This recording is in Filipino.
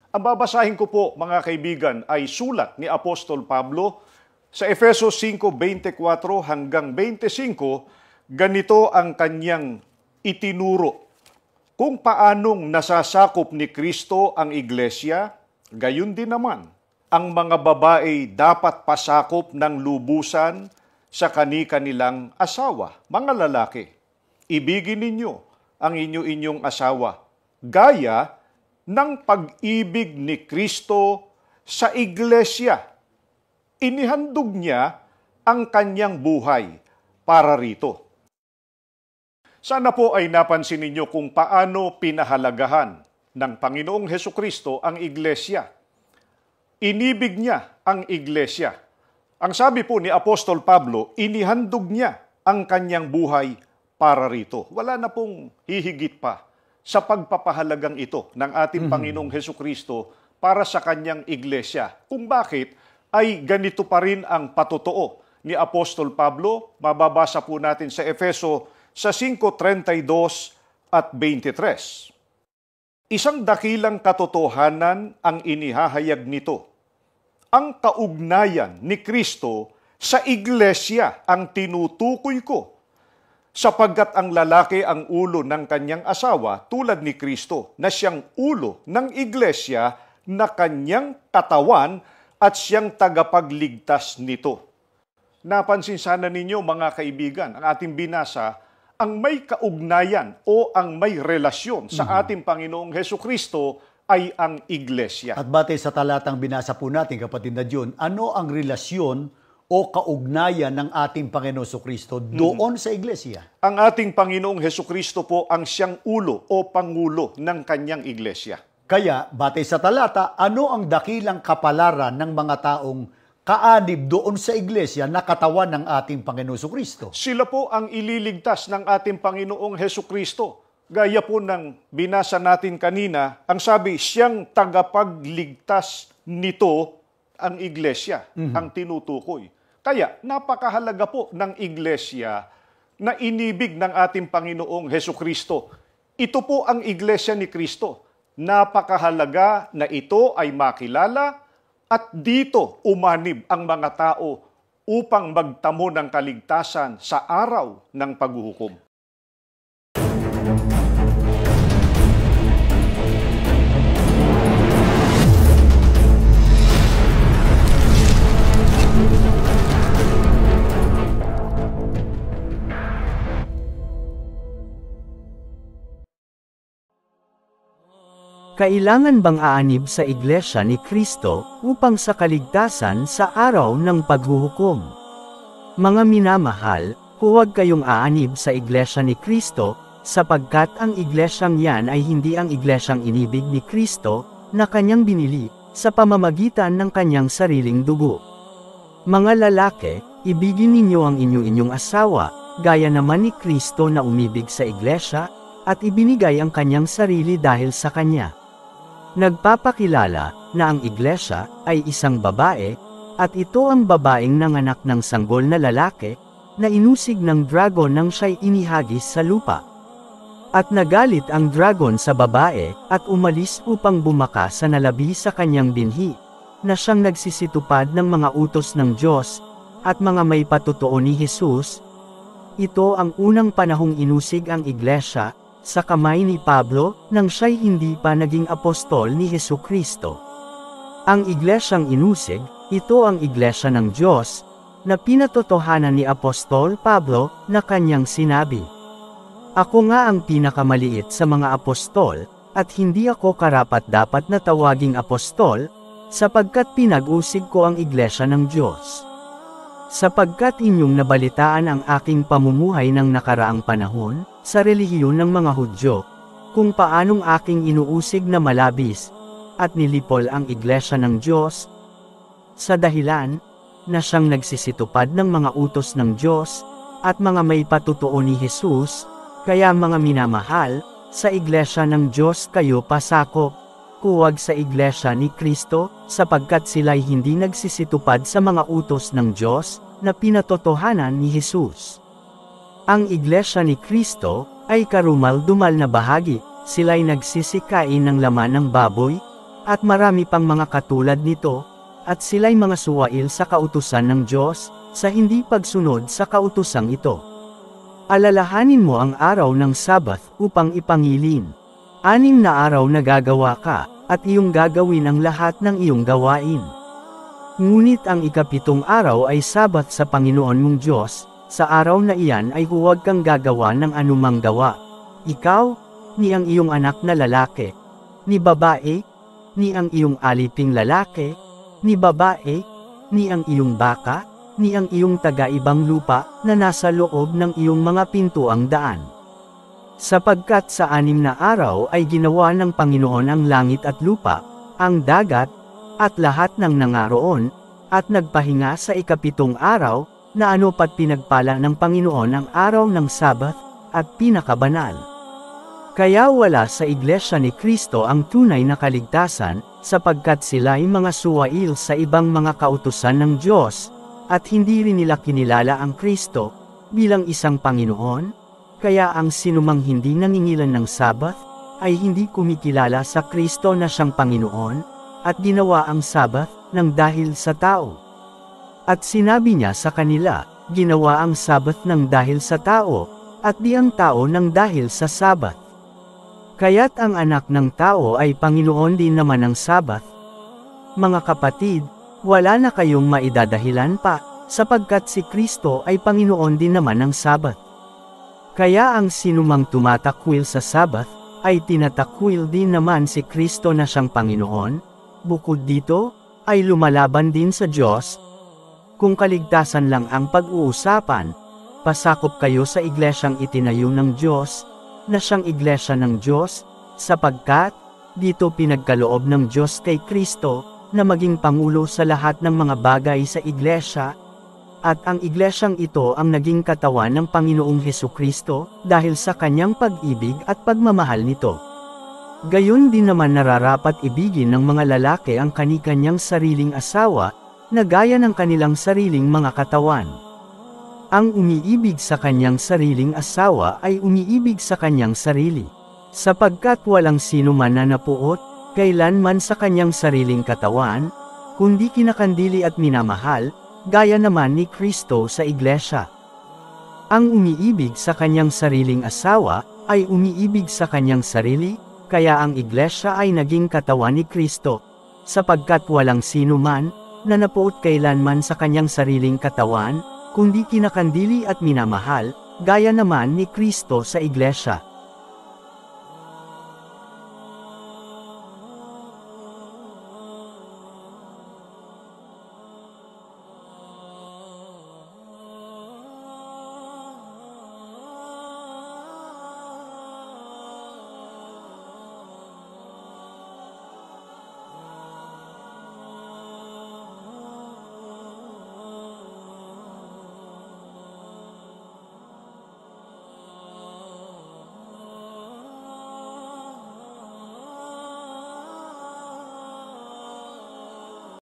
Ang babasahin ko po, mga kaibigan, ay sulat ni Apostol Pablo sa Efesos 5:24 hanggang 25. Ganito ang kanyang itinuro. Kung paanong nasasakop ni Kristo ang iglesia, gayon din naman, ang mga babae dapat pasakop ng lubusan sa kani-kanilang asawa. Mga lalaki, ibigin ninyo ang inyo-inyong asawa, gaya ng pag-ibig ni Kristo sa iglesia. Inihandog niya ang kanyang buhay para rito. Sana po ay napansin ninyo kung paano pinahalagahan ng Panginoong Hesukristo ang iglesia. Inibig niya ang iglesia. Ang sabi po ni Apostol Pablo, inihandog niya ang kanyang buhay para rito. Wala na pong hihigit pa sa pagpapahalagang ito ng ating Panginoong Hesukristo para sa kanyang iglesia. Kung bakit ay ganito pa rin ang patotoo ni Apostol Pablo, mababasa po natin sa Efeso sa 5:32 at 23. Isang dakilang katotohanan ang inihahayag nito. Ang kaugnayan ni Kristo sa iglesia ang tinutukoy ko, sapagkat ang lalaki ang ulo ng kanyang asawa tulad ni Kristo, na siyang ulo ng iglesia na kanyang katawan at siyang tagapagligtas nito. Napansin sana ninyo, mga kaibigan, ang ating binasa, ang may kaugnayan o ang may relasyon sa ating Panginoong Hesukristo ay ang iglesia. At batay sa talatang binasa po natin, kapatid na John, ano ang relasyon o kaugnayan ng ating Panginoong Hesukristo doon sa iglesia? Ang ating Panginoong Hesukristo po ang siyang ulo o pangulo ng kanyang iglesia. Kaya, batay sa talata, ano ang dakilang kapalaran ng mga taong kaanib doon sa iglesia na katawan ng ating Panginoong Hesukristo? Sila po ang ililigtas ng ating Panginoong Hesukristo. Gaya po ng binasa natin kanina, ang sabi, siyang tagapagligtas nito ang iglesia, ang tinutukoy. Kaya napakahalaga po ng iglesia na inibig ng ating Panginoong Hesukristo. Ito po ang iglesia ni Kristo. Napakahalaga na ito ay makilala at dito umanib ang mga tao upang magtamo ng kaligtasan sa araw ng paghuhukom. Kailangan bang aanib sa iglesia ni Kristo upang sa kaligtasan sa araw ng paghuhukom? Mga minamahal, huwag kayong aanib sa iglesia ni Kristo, sapagkat ang iglesyang yan ay hindi ang iglesyang inibig ni Kristo, na kanyang binili, sa pamamagitan ng kanyang sariling dugo. Mga lalaki, ibigin ninyo ang inyong asawa, gaya naman ni Kristo na umibig sa iglesia, at ibinigay ang kanyang sarili dahil sa kanya. Nagpapakilala na ang iglesia ay isang babae, at ito ang babaeng nanganak ng sanggol na lalaki, na inusig ng dragon nang siya'y inihagis sa lupa. At nagalit ang dragon sa babae, at umalis upang bumaka sa nalabi sa kanyang binhi, na siyang nagsisitupad ng mga utos ng Diyos, at mga may patotoo ni Jesus. Ito ang unang panahong inusig ang iglesia, sa kamay ni Pablo, nang siya'y hindi pa naging apostol ni Hesukristo. Ang iglesyang inusig, ito ang iglesia ng Diyos, na pinatotohanan ni Apostol Pablo, na kanyang sinabi, "Ako nga ang pinakamaliit sa mga apostol, at hindi ako karapat-dapat na tawaging apostol, sapagkat pinag-usig ko ang iglesia ng Diyos." Sapagkat inyong nabalitaan ang aking pamumuhay ng nakaraang panahon, sa relihiyon ng mga Hudyo, kung paanong aking inuusig na malabis, at nilipol ang iglesia ng Diyos, sa dahilan, na siyang nagsisitupad ng mga utos ng Diyos, at mga may patutoo ni Jesus, kaya mga minamahal, sa iglesia ng Diyos kayo pasakop, huwag sa iglesia ni Kristo, sapagkat sila'y hindi nagsisitupad sa mga utos ng Diyos, na pinatotohanan ni Jesus. Ang iglesia ni Kristo ay karumal-dumal na bahagi, sila'y nagsisikain ng laman ng baboy, At marami pang mga katulad nito, at sila'y mga suwail sa kautusan ng Diyos, sa hindi pagsunod sa kautusang ito. Alalahanin mo ang araw ng Sabath upang ipangilin. 6 na araw na gagawa ka, at iyong gagawin ang lahat ng iyong gawain. Ngunit ang 7 araw ay Sabath sa Panginoon mong Diyos, sa araw na iyan ay huwag kang gagawa ng anumang gawa. Ikaw, ni ang iyong anak na lalaki, ni babae, ni ang iyong aliping lalaki, ni babae, ni ang iyong baka, ni ang iyong taga-ibang lupa na nasa loob ng iyong mga pintuang daan. Sapagkat sa 6 na araw ay ginawa ng Panginoon ang langit at lupa, ang dagat, at lahat ng nangaroon, at nagpahinga sa 7 araw, na ano pat pinagpala ng Panginoon ang araw ng Sabath, at pinakabanal. Kaya wala sa Iglesia ni Kristo ang tunay na kaligtasan, sapagkat sila'y mga suwail sa ibang mga kautusan ng Diyos, at hindi rin nila kinilala ang Kristo bilang isang Panginoon, kaya ang sinumang hindi nangingilan ng Sabath, ay hindi kumikilala sa Kristo na siyang Panginoon, at ginawa ang Sabath ng dahil sa tao. At sinabi niya sa kanila, ginawa ang Sabath ng dahil sa tao, at di ang tao ng dahil sa Sabath. Kaya't ang anak ng tao ay Panginoon din naman ng Sabath. Mga kapatid, wala na kayong maidadahilan pa, sapagkat si Kristo ay Panginoon din naman ng Sabath. Kaya ang sinumang tumatakwil sa Sabath, ay tinatakwil din naman si Kristo na siyang Panginoon. Bukod dito, ay lumalaban din sa Diyos. Kung kaligtasan lang ang pag-uusapan, pasakop kayo sa iglesyang itinayo ng Diyos, na siyang iglesia ng Diyos, sapagkat dito pinagkaloob ng Diyos kay Kristo, na maging pangulo sa lahat ng mga bagay sa iglesia, at ang iglesyang ito ang naging katawan ng Panginoong Hesukristo, dahil sa kanyang pag-ibig at pagmamahal nito. Gayon din naman nararapat ibigin ng mga lalaki ang kani-kanyang sariling asawa, na gaya ng kanilang sariling mga katawan. Ang umiibig sa kanyang sariling asawa ay umiibig sa kanyang sarili, sapagkat walang sino man na napuot, kailanman sa kanyang sariling katawan, kundi kinakandili at minamahal, gaya naman ni Kristo sa iglesia. Ang umiibig sa kanyang sariling asawa, ay umiibig sa kanyang sarili, kaya ang iglesia ay naging katawan ni Kristo, sapagkat walang sino man, na napuot kailanman sa kanyang sariling katawan, kundi kinakandili at minamahal, gaya naman ni Kristo sa iglesia.